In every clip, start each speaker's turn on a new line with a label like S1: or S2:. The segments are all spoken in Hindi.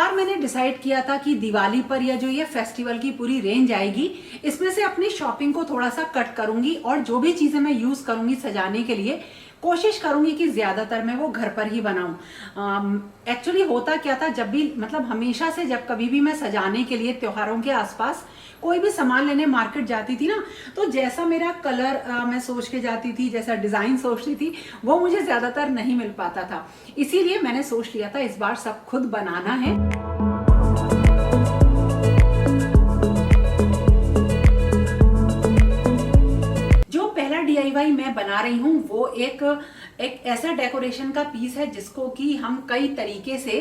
S1: बार मैंने डिसाइड किया था कि दिवाली पर या जो ये फेस्टिवल की पूरी रेंज आएगी, इसमें से अपनी शॉपिंग को थोड़ा सा कट करूंगी और जो भी चीजें मैं यूज करूंगी सजाने के लिए कोशिश करूंगी कि ज्यादातर मैं वो घर पर ही बनाऊं। एक्चुअली होता क्या था, जब भी मतलब हमेशा से जब कभी भी मैं सजाने के लिए त्योहारों के आसपास कोई भी सामान लेने मार्केट जाती थी ना, तो जैसा मेरा कलर मैं सोच के जाती थी, जैसा डिजाइन सोचती थी, वो मुझे ज्यादातर नहीं मिल पाता था। इसीलिए मैंने सोच लिया था इस बार सब खुद बनाना है। DIY मैं बना रही हूँ वो एक ऐसा डेकोरेशन का पीस है जिसको कि हम कई तरीके से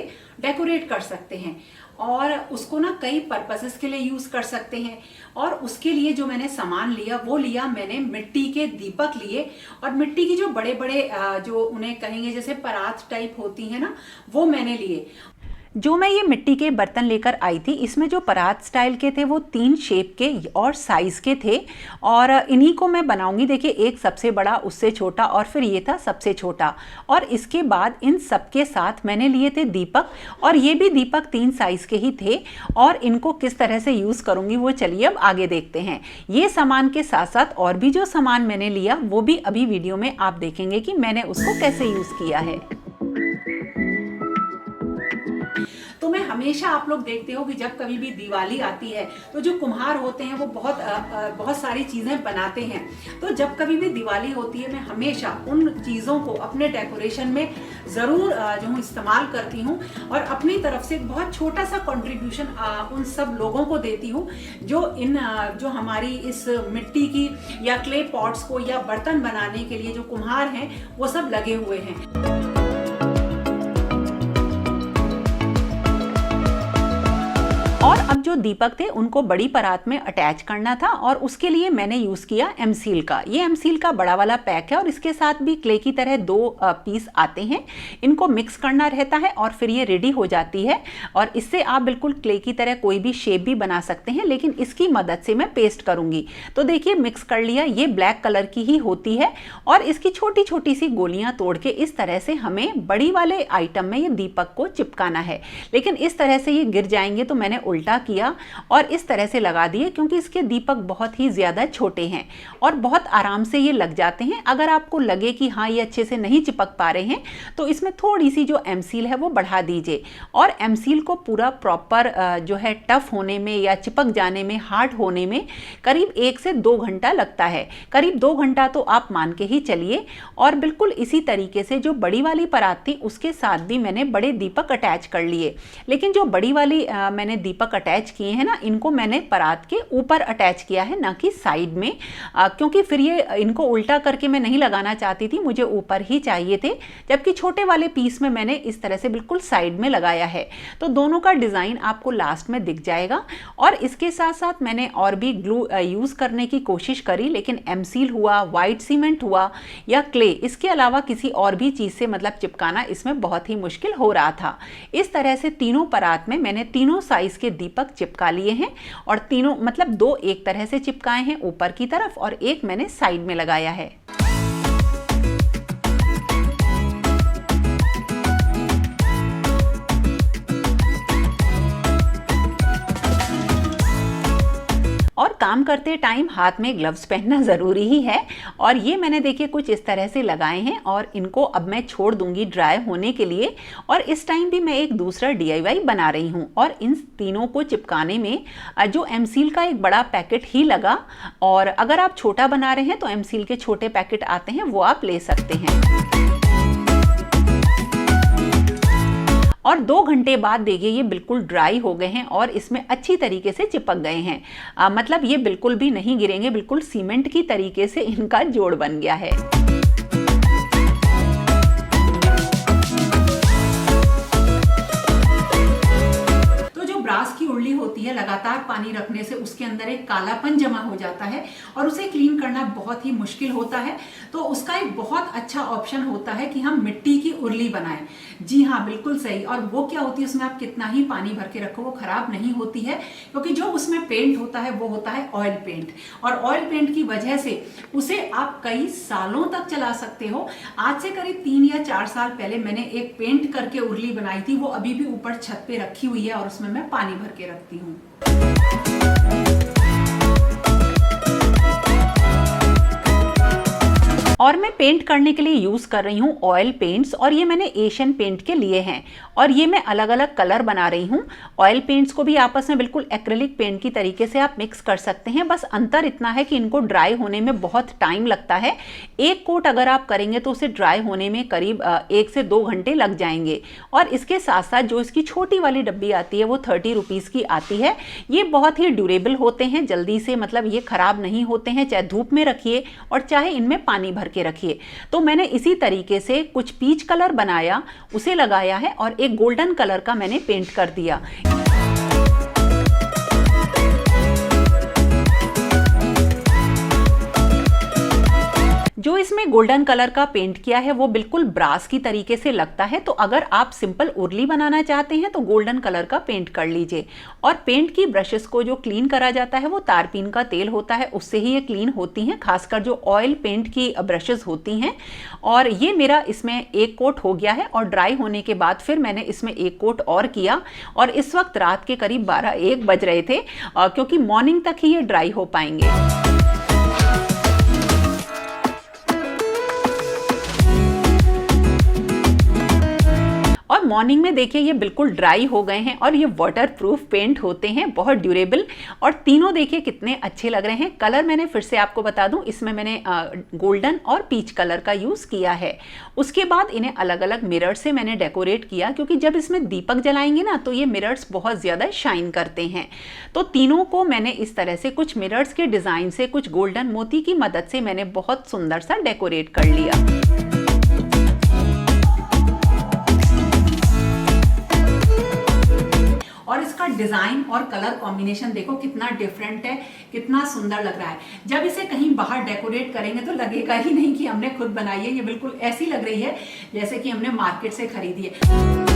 S1: डेकोरेट कर सकते हैं और उसको ना कई पर्पसेस के लिए यूज कर सकते हैं। और उसके लिए जो मैंने सामान लिया वो लिया मैंने मिट्टी के दीपक लिए, और मिट्टी की जो बड़े बड़े जो उन्हें कहेंगे जैसे परात टाइप होती है ना, वो मैंने लिए। जो मैं ये मिट्टी के बर्तन लेकर आई थी, इसमें जो परात स्टाइल के थे वो 3 शेप के और साइज के थे और इन्हीं को मैं बनाऊंगी। देखिए, एक सबसे बड़ा, उससे छोटा और फिर ये था सबसे छोटा। और इसके बाद इन सब के साथ मैंने लिए थे दीपक, और ये भी दीपक 3 साइज के ही थे। और इनको किस तरह से यूज करूंगी वो चलिए अब आगे देखते हैं। ये सामान के साथ साथ और भी जो सामान मैंने लिया वो भी अभी वीडियो में आप देखेंगे कि मैंने उसको कैसे यूज किया है। तो मैं हमेशा, आप लोग देखते हो कि जब कभी भी दिवाली आती है तो जो कुम्हार होते हैं वो बहुत सारी चीजें बनाते हैं। तो जब कभी भी दिवाली होती है मैं हमेशा उन चीजों को अपने डेकोरेशन में जरूर जो इस्तेमाल करती हूँ और अपनी तरफ से एक बहुत छोटा सा कंट्रीब्यूशन उन सब लोगों को देती हूँ जो हमारी इस मिट्टी की या क्ले पॉट्स को या बर्तन बनाने के लिए जो कुम्हार हैं वो सब लगे हुए हैं। और अब जो दीपक थे उनको बड़ी परात में अटैच करना था और उसके लिए मैंने यूज किया एमसील का। ये एमसील का बड़ा वाला पैक है और इसके साथ भी क्ले की तरह 2 पीस आते हैं। इनको मिक्स करना रहता है और फिर ये रेडी हो जाती है। और इससे आप बिल्कुल क्ले की तरह कोई भी शेप भी बना सकते हैं, लेकिन इसकी मदद से मैं पेस्ट करूंगी। तो देखिए, मिक्स कर लिया। ये ब्लैक कलर की ही होती है और इसकी छोटी छोटी सी गोलियां तोड़ के इस तरह से हमें बड़ी वाले आइटम में ये दीपक को चिपकाना है। लेकिन इस तरह से ये गिर जाएंगे तो मैंने उल्टा किया और इस तरह से लगा दिए, क्योंकि इसके दीपक बहुत ही ज्यादा छोटे हैं और बहुत आराम से ये लग जाते हैं। अगर आपको लगे कि हाँ ये अच्छे से नहीं चिपक पा रहे हैं तो इसमें थोड़ी सी जो एमसील है वो बढ़ा दीजिए। और एमसील को पूरा प्रॉपर जो है टफ होने में या चिपक जाने में, हार्ड होने में करीब 1 से 2 घंटा लगता है। करीब 2 घंटा तो आप मान के ही चलिए। और बिल्कुल इसी तरीके से जो बड़ी वाली परात थी उसके साथ भी मैंने बड़े दीपक अटैच कर लिए। लेकिन जो बड़ी वाली मैंने दीपक अटैच किए हैं ना, इनको मैंने परात के ऊपर अटैच किया है, ना कि साइड में, क्योंकि फिर ये इनको उल्टा करके मैं नहीं लगाना चाहती थी, मुझे ऊपर ही चाहिए थे। जबकि छोटे वाले पीस में मैंने इस तरह से बिल्कुल साइड में लगाया है। तो दोनों का डिजाइन आपको लास्ट में दिख जाएगा। और इसके साथ साथ मैंने और भी ग्लू यूज करने की कोशिश करी, लेकिन एमसील हुआ, व्हाइट सीमेंट हुआ या क्ले, इसके अलावा किसी और भी चीज से मतलब चिपकाना इसमें बहुत ही मुश्किल हो रहा था। इस तरह से तीनों परात में मैंने तीनों साइज के दीपक चिपका लिए हैं और तीनों मतलब 2 एक तरह से चिपकाए हैं ऊपर की तरफ और एक मैंने साइड में लगाया है। और काम करते टाइम हाथ में ग्लव्स पहनना ज़रूरी ही है। और ये मैंने देखिए कुछ इस तरह से लगाए हैं और इनको अब मैं छोड़ दूंगी ड्राई होने के लिए। और इस टाइम भी मैं एक दूसरा DIY बना रही हूँ और इन तीनों को चिपकाने में जो एमसील का एक बड़ा पैकेट ही लगा। और अगर आप छोटा बना रहे हैं तो एमसील के छोटे पैकेट आते हैं, वो आप ले सकते हैं। और 2 घंटे बाद देखिए ये बिल्कुल ड्राई हो गए हैं और इसमें अच्छी तरीके से चिपक गए हैं। मतलब ये बिल्कुल भी नहीं गिरेंगे, बिल्कुल सीमेंट की तरीके से इनका जोड़ बन गया है। तो जो ब्रास की उर्ली होती है लगातार पानी रखने से उसके अंदर एक कालापन जमा हो जाता है और उसे क्लीन करना बहुत ही मुश्किल होता है। तो उसका एक बहुत अच्छा ऑप्शन होता है कि हम मिट्टी की उर्ली बनाएं। जी हाँ, बिल्कुल सही। और वो क्या होती है, उसमें आप कितना ही पानी भर के रखो वो खराब नहीं होती है, क्योंकि जो उसमें पेंट होता है वो होता है ऑयल पेंट, और ऑयल पेंट की वजह से उसे आप कई सालों तक चला सकते हो। आज से करीब 3 या 4 साल पहले मैंने एक पेंट करके उर्ली बनाई थी, वो अभी भी ऊपर छत पे रखी हुई है और उसमें मैं पानी भर के रखती हूँ। और मैं पेंट करने के लिए यूज कर रही हूँ ऑयल पेंट्स, और ये मैंने एशियन पेंट के लिए हैं, और ये मैं अलग अलग कलर बना रही हूँ। ऑयल पेंट्स को भी आपस में बिल्कुल एक्रेलिक पेंट की तरीके से आप मिक्स कर सकते हैं, बस अंतर इतना है कि इनको ड्राई होने में बहुत टाइम लगता है। एक कोट अगर आप करेंगे तो उसे ड्राई होने में करीब 1 से 2 घंटे लग जाएंगे। और इसके साथ साथ जो इसकी छोटी वाली डब्बी आती है वो 30 रुपीज़ की आती है। ये बहुत ही ड्यूरेबल होते हैं, जल्दी से मतलब ये खराब नहीं होते हैं, चाहे धूप में रखिए और चाहे इनमें पानी भर के रखिए। तो मैंने इसी तरीके से कुछ पीच कलर बनाया, उसे लगाया है, और एक गोल्डन कलर का मैंने पेंट कर दिया। जो इसमें गोल्डन कलर का पेंट किया है वो बिल्कुल ब्रास की तरीके से लगता है। तो अगर आप सिंपल उर्ली बनाना चाहते हैं तो गोल्डन कलर का पेंट कर लीजिए। और पेंट की ब्रशेस को जो क्लीन करा जाता है वो तारपीन का तेल होता है, उससे ही ये क्लीन होती हैं, खासकर जो ऑयल पेंट की ब्रशेस होती हैं। और ये मेरा इसमें एक कोट हो गया है, और ड्राई होने के बाद फिर मैंने इसमें एक कोट और किया। और इस वक्त रात के करीब 12-1 बज रहे थे, क्योंकि मॉर्निंग तक ही ये ड्राई हो पाएंगे। और मॉर्निंग में देखिए ये बिल्कुल ड्राई हो गए हैं, और ये वाटरप्रूफ पेंट होते हैं, बहुत ड्यूरेबल। और तीनों देखिए कितने अच्छे लग रहे हैं। कलर मैंने फिर से आपको बता दूं, इसमें मैंने गोल्डन और पीच कलर का यूज़ किया है। उसके बाद इन्हें अलग अलग मिरर से मैंने डेकोरेट किया, क्योंकि जब इसमें दीपक जलाएंगे ना तो ये मिरर्स बहुत ज़्यादा शाइन करते हैं। तो तीनों को मैंने इस तरह से कुछ मिरर्स के डिज़ाइन से, कुछ गोल्डन मोती की मदद से मैंने बहुत सुंदर सा डेकोरेट कर लिया। और इसका डिजाइन और कलर कॉम्बिनेशन देखो कितना डिफरेंट है, कितना सुंदर लग रहा है। जब इसे कहीं बाहर डेकोरेट करेंगे तो लगेगा ही नहीं कि हमने खुद बनाई है, ये बिल्कुल ऐसी लग रही है जैसे कि हमने मार्केट से खरीदी है।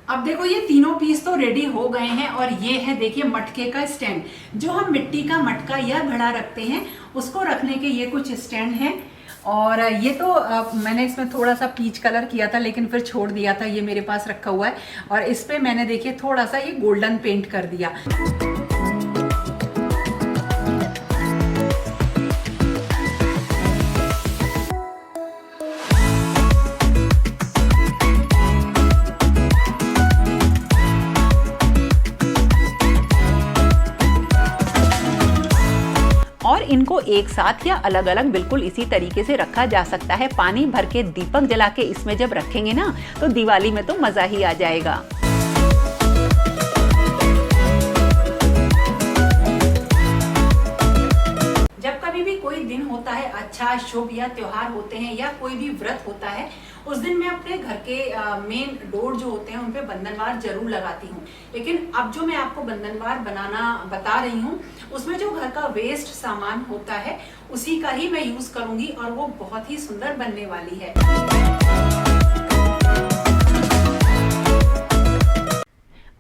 S1: अब देखो ये तीनों पीस तो रेडी हो गए हैं, और ये है देखिए मटके का स्टैंड। जो हम मिट्टी का मटका या घड़ा रखते हैं उसको रखने के ये कुछ स्टैंड हैं। और ये तो मैंने इसमें थोड़ा सा पीच कलर किया था लेकिन फिर छोड़ दिया था, ये मेरे पास रखा हुआ है। और इस पे मैंने देखिए थोड़ा सा ये गोल्डन पेंट कर दिया। और इनको एक साथ या अलग अलग बिल्कुल इसी तरीके से रखा जा सकता है। पानी भर के दीपक जला के इसमें जब रखेंगे ना तो दिवाली में तो मजा ही आ जाएगा। जब कभी भी कोई दिन होता है अच्छा, शुभ या त्योहार होते हैं या कोई भी व्रत होता है, उस दिन मैं अपने घर के मेन डोर जो होते हैं उन पे बंधनवार जरूर लगाती हूँ। लेकिन अब जो मैं आपको बंधनवार बनाना बता रही हूँ उसमें जो घर का वेस्ट सामान होता है उसी का ही मैं यूज करूंगी, और वो बहुत ही सुंदर बनने वाली है।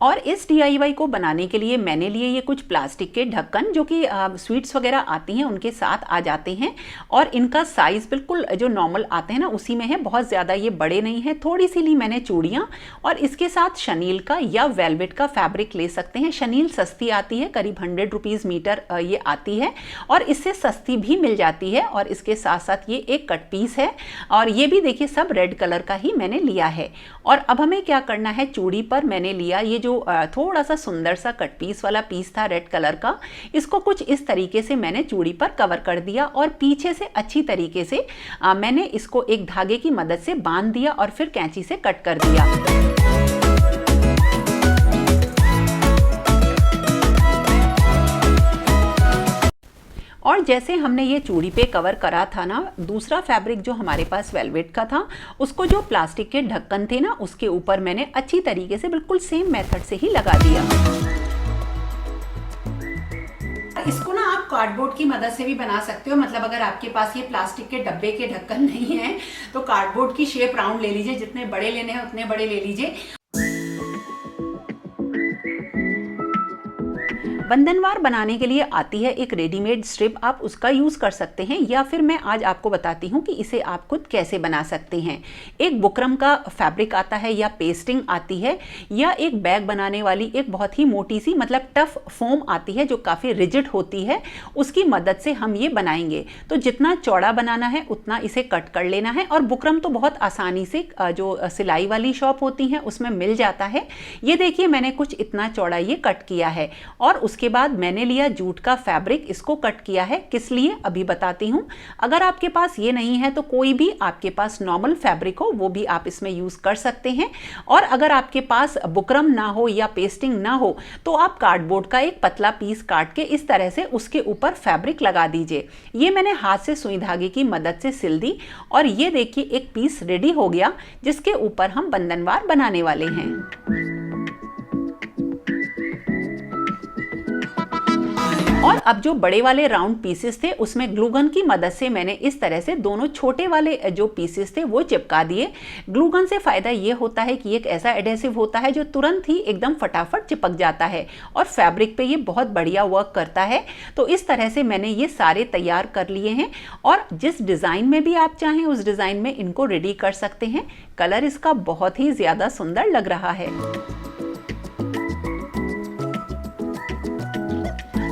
S1: और इस DIY को बनाने के लिए मैंने लिए ये कुछ प्लास्टिक के ढक्कन, जो कि स्वीट्स वगैरह आती हैं उनके साथ आ जाते हैं। और इनका साइज़ बिल्कुल जो नॉर्मल आते हैं ना उसी में है, बहुत ज़्यादा ये बड़े नहीं हैं। थोड़ी सी ली मैंने चूड़ियाँ, और इसके साथ शनील का या वेलवेट का फैब्रिक ले सकते हैं। शनील सस्ती आती है, करीब 100 रुपीज़ मीटर ये आती है, और इससे सस्ती भी मिल जाती है। और इसके साथ साथ ये एक कट पीस है, और ये भी देखिए सब रेड कलर का ही मैंने लिया है। और अब हमें क्या करना है, चूड़ी पर मैंने लिया ये जो थोड़ा सा सुंदर सा कट पीस वाला पीस था रेड कलर का, इसको कुछ इस तरीके से मैंने चूड़ी पर कवर कर दिया, और पीछे से अच्छी तरीके से मैंने इसको एक धागे की मदद से बांध दिया और फिर कैंची से कट कर दिया। और जैसे हमने ये चूड़ी पे कवर करा था ना, दूसरा फैब्रिक जो हमारे पास वेलवेट का था, उसको जो प्लास्टिक के ढक्कन थे ना, उसके ऊपर मैंने अच्छी तरीके से बिल्कुल सेम मेथड से ही लगा दिया। इसको ना आप कार्डबोर्ड की मदद से भी बना सकते हो, मतलब अगर आपके पास ये प्लास्टिक के डब्बे के ढक्कन नहीं है तो कार्डबोर्ड की शेप राउंड ले लीजिए, जितने बड़े लेने हैं उतने बड़े ले लीजिए। बंधनवार बनाने के लिए आती है एक रेडीमेड स्ट्रिप, आप उसका यूज़ कर सकते हैं, या फिर मैं आज आपको बताती हूँ कि इसे आप खुद कैसे बना सकते हैं। एक बुकरम का फैब्रिक आता है या पेस्टिंग आती है, या एक बैग बनाने वाली एक बहुत ही मोटी सी मतलब टफ फोम आती है जो काफ़ी रिजिड होती है, उसकी मदद से हम ये बनाएंगे। तो जितना चौड़ा बनाना है उतना इसे कट कर लेना है, और बुकरम तो बहुत आसानी से जो सिलाई वाली शॉप होती हैं उसमें मिल जाता है। ये देखिए मैंने कुछ इतना चौड़ा ये कट किया है, और उसके बाद मैंने लिया जूट का फैब्रिक, इसको कट किया है। किस लिए अभी बताती हूँ। अगर आपके पास ये नहीं है तो कोई भी आपके पास नॉर्मल फैब्रिक हो वो भी आप इसमें यूज़ कर सकते हैं। और अगर आपके पास बुकरम ना हो या पेस्टिंग ना हो तो आप कार्डबोर्ड का एक पतला पीस काट के इस तरह से उसके ऊपर फैब्रिक लगा दीजिए। ये मैंने हाथ से सुई धागे की मदद से सिल दी, और ये देखिए एक पीस रेडी हो गया जिसके ऊपर हम बंधनवार बनाने वाले हैं। और अब जो बड़े वाले राउंड पीसेस थे उसमें ग्लू गन की मदद से मैंने इस तरह से दोनों छोटे वाले जो पीसेस थे वो चिपका दिए। ग्लू गन से फ़ायदा ये होता है कि एक ऐसा एडेसिव होता है जो तुरंत ही एकदम फटाफट चिपक जाता है, और फैब्रिक पे ये बहुत बढ़िया वर्क करता है। तो इस तरह से मैंने ये सारे तैयार कर लिए हैं, और जिस डिज़ाइन में भी आप चाहें उस डिज़ाइन में इनको रेडी कर सकते हैं। कलर इसका बहुत ही ज़्यादा सुंदर लग रहा है।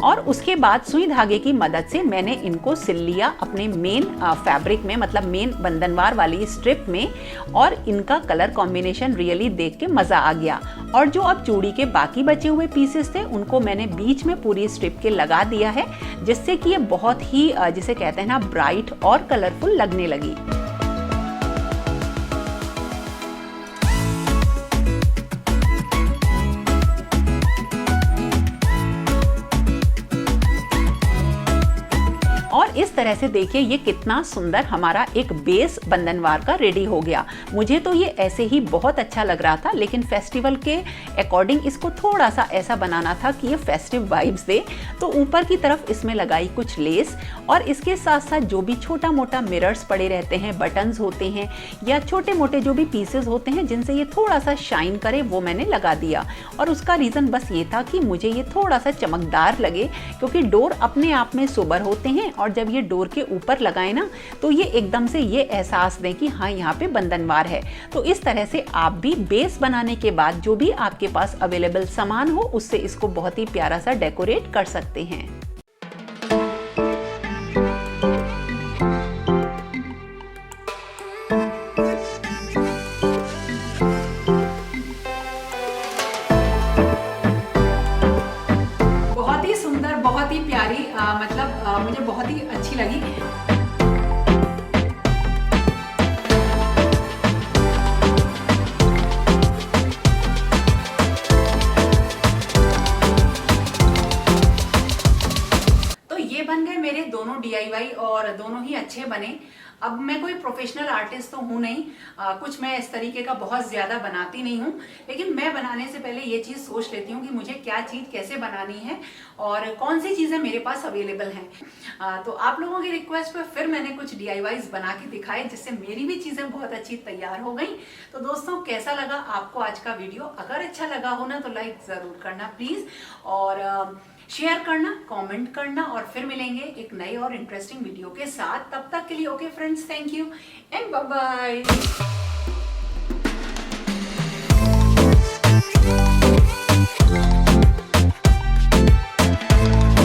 S1: और उसके बाद सुई धागे की मदद से मैंने इनको सिल लिया अपने मेन फैब्रिक में, मतलब मेन बंधनवार वाली स्ट्रिप में, और इनका कलर कॉम्बिनेशन रियली देख के मज़ा आ गया। और जो अब चूड़ी के बाकी बचे हुए पीसेस थे उनको मैंने बीच में पूरी स्ट्रिप के लगा दिया है, जिससे कि ये बहुत ही जिसे कहते हैं ना ब्राइट और कलरफुल लगने लगी। और इस तरह से देखिए ये कितना सुंदर हमारा एक बेस बंधनवार का रेडी हो गया। मुझे तो ये ऐसे ही बहुत अच्छा लग रहा था, लेकिन फेस्टिवल के अकॉर्डिंग इसको थोड़ा सा ऐसा बनाना था कि ये फेस्टिव वाइब्स दे। तो ऊपर की तरफ इसमें लगाई कुछ लेस, और इसके साथ साथ जो भी छोटा मोटा मिरर्स पड़े रहते हैं, बटन्स होते हैं, या छोटे मोटे जो भी पीसेस होते हैं जिनसे ये थोड़ा सा शाइन करे, वो मैंने लगा दिया। और उसका रीज़न बस ये था कि मुझे ये थोड़ा सा चमकदार लगे, क्योंकि डोर अपने आप में सोबर होते हैं, और जब ये डोर के ऊपर लगाए ना तो ये एकदम से ये एहसास दें कि हाँ यहाँ पे बंधनवार है। तो इस तरह से आप भी बेस बनाने के बाद जो भी आपके पास अवेलेबल सामान हो उससे इसको बहुत ही प्यारा सा डेकोरेट कर सकते हैं। बहुत ही सुंदर, बहुत ही प्यारी, मुझे बहुत ही अच्छी लगी। तो ये बन गए मेरे दोनों DIY, और दोनों ही अच्छे बने। अब मैं कोई प्रोफेशनल आर्टिस्ट तो हूँ नहीं, कुछ मैं इस तरीके का बहुत ज़्यादा बनाती नहीं हूँ, लेकिन मैं बनाने से पहले ये चीज़ सोच लेती हूँ कि मुझे क्या चीज़ कैसे बनानी है और कौन सी चीज़ें मेरे पास अवेलेबल हैं। तो आप लोगों की रिक्वेस्ट पर फिर मैंने कुछ DIYs बना के दिखाए, जिससे मेरी भी चीज़ें बहुत अच्छी तैयार हो गई। तो दोस्तों कैसा लगा आपको आज का वीडियो? अगर अच्छा लगा हो ना तो लाइक ज़रूर करना प्लीज़, और शेयर करना, कमेंट करना, और फिर मिलेंगे एक नए और इंटरेस्टिंग वीडियो के साथ। तब तक के लिए okay friends, thank you and bye bye.